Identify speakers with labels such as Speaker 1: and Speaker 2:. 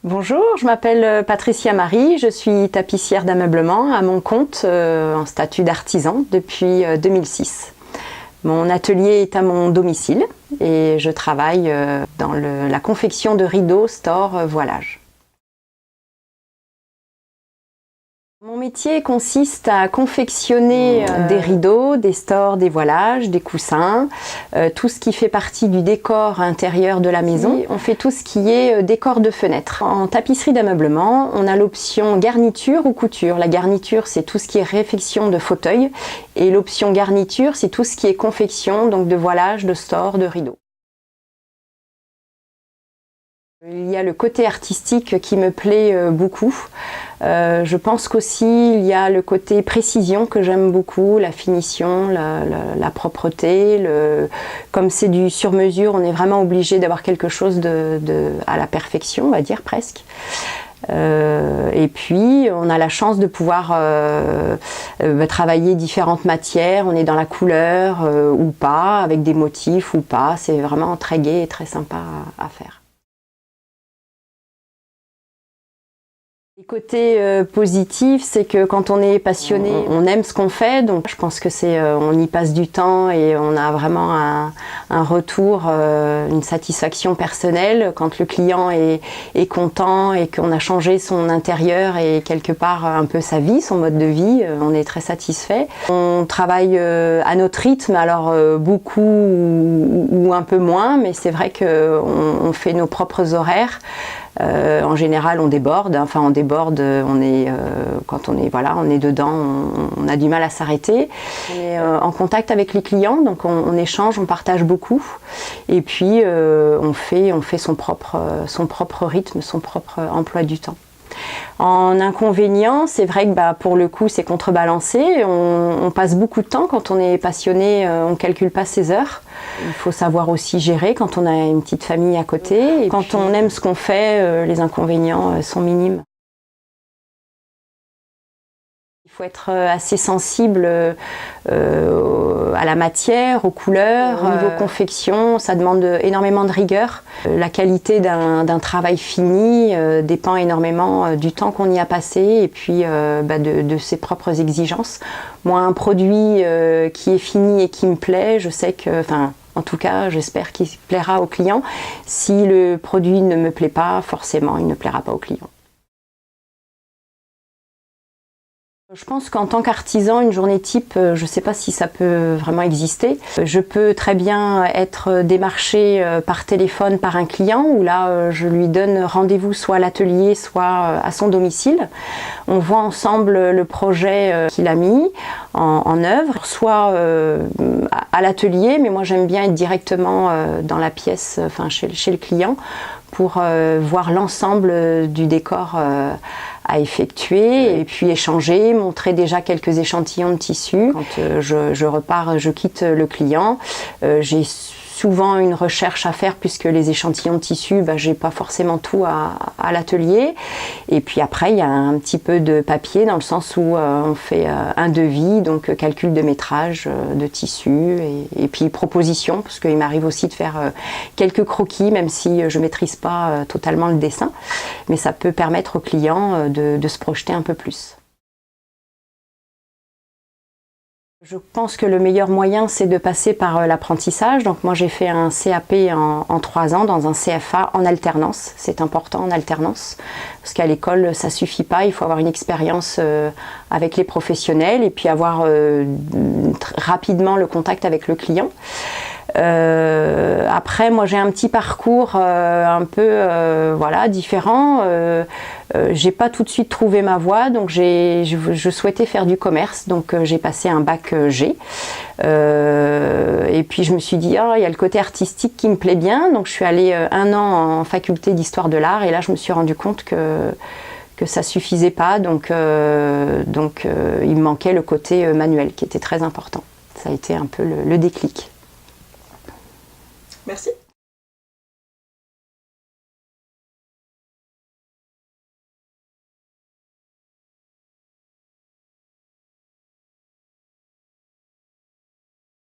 Speaker 1: Bonjour, je m'appelle Patricia Marie, je suis tapissière d'ameublement à mon compte en statut d'artisan depuis 2006. Mon atelier est à mon domicile et je travaille dans la confection de rideaux, stores, voilage. Mon métier consiste à confectionner des rideaux, des stores, des voilages, des coussins, tout ce qui fait partie du décor intérieur de la maison. On fait tout ce qui est décor de fenêtre. En tapisserie d'ameublement, on a l'option garniture ou couture. La garniture, c'est tout ce qui est réfection de fauteuil et l'option garniture, c'est tout ce qui est confection, donc de voilage, de stores, de rideaux. Il y a le côté artistique qui me plaît beaucoup. Je pense qu'aussi il y a le côté précision que j'aime beaucoup, la finition, la propreté. Comme c'est du sur-mesure, on est vraiment obligé d'avoir quelque chose à la perfection, on va dire presque. Et puis on a la chance de pouvoir travailler différentes matières, on est dans la couleur ou pas, avec des motifs ou pas, c'est vraiment très gai et très sympa à faire. Les côtés positifs, c'est que quand on est passionné, on aime ce qu'on fait, donc je pense que on y passe du temps et on a vraiment un retour, une satisfaction personnelle quand le client est content et qu'on a changé son intérieur et quelque part un peu sa vie, son mode de vie, on est très satisfait. On travaille à notre rythme, alors beaucoup ou un peu moins, mais c'est vrai qu'on fait nos propres horaires. En général, on déborde. Enfin, on déborde. Quand on est dedans, on a du mal à s'arrêter. On est en contact avec les clients, donc on échange, on partage beaucoup. Et puis, on fait son propre rythme, son propre emploi du temps. En inconvénient, c'est vrai que pour le coup, c'est contrebalancé. On passe beaucoup de temps quand on est passionné, on ne calcule pas ses heures. Il faut savoir aussi gérer quand on a une petite famille à côté. Et quand on aime ce qu'on fait, les inconvénients sont minimes. Il faut être assez sensible à la matière, aux couleurs. Au niveau confection, ça demande énormément de rigueur. La qualité d'un travail fini dépend énormément du temps qu'on y a passé et puis de ses propres exigences. Moi, un produit qui est fini et qui me plaît, je sais que, en tout cas, j'espère qu'il plaira au client. Si le produit ne me plaît pas, forcément, il ne plaira pas au client. Je pense qu'en tant qu'artisan, une journée type, je ne sais pas si ça peut vraiment exister. Je peux très bien être démarchée par téléphone par un client où là, je lui donne rendez-vous soit à l'atelier, soit à son domicile. On voit ensemble le projet qu'il a mis en œuvre, soit à l'atelier, mais moi j'aime bien être directement dans la pièce, chez le client, pour voir l'ensemble du décor à effectuer et puis échanger, montrer déjà quelques échantillons de tissu. Quand je repars, je quitte le client, j'ai souvent une recherche à faire puisque les échantillons de tissu, j'ai pas forcément tout à l'atelier. Et puis après, il y a un petit peu de papier dans le sens où on fait un devis, donc calcul de métrage de tissu et puis proposition, parce qu'il m'arrive aussi de faire quelques croquis, même si je maîtrise pas totalement le dessin. Mais ça peut permettre au client de se projeter un peu plus. Je pense que le meilleur moyen, c'est de passer par l'apprentissage. Donc moi, j'ai fait un CAP en 3 ans dans un CFA en alternance. C'est important en alternance, parce qu'à l'école, ça ne suffit pas. Il faut avoir une expérience avec les professionnels et puis avoir rapidement le contact avec le client. Après, moi j'ai un petit parcours un peu différent. J'ai pas tout de suite trouvé ma voie, donc je souhaitais faire du commerce, donc j'ai passé un bac G. Et puis je me suis dit, il y a le côté artistique qui me plaît bien, donc je suis allée 1 an en faculté d'histoire de l'art et là je me suis rendu compte que ça suffisait pas, donc il me manquait le côté manuel qui était très important. Ça a été un peu le déclic.
Speaker 2: Merci.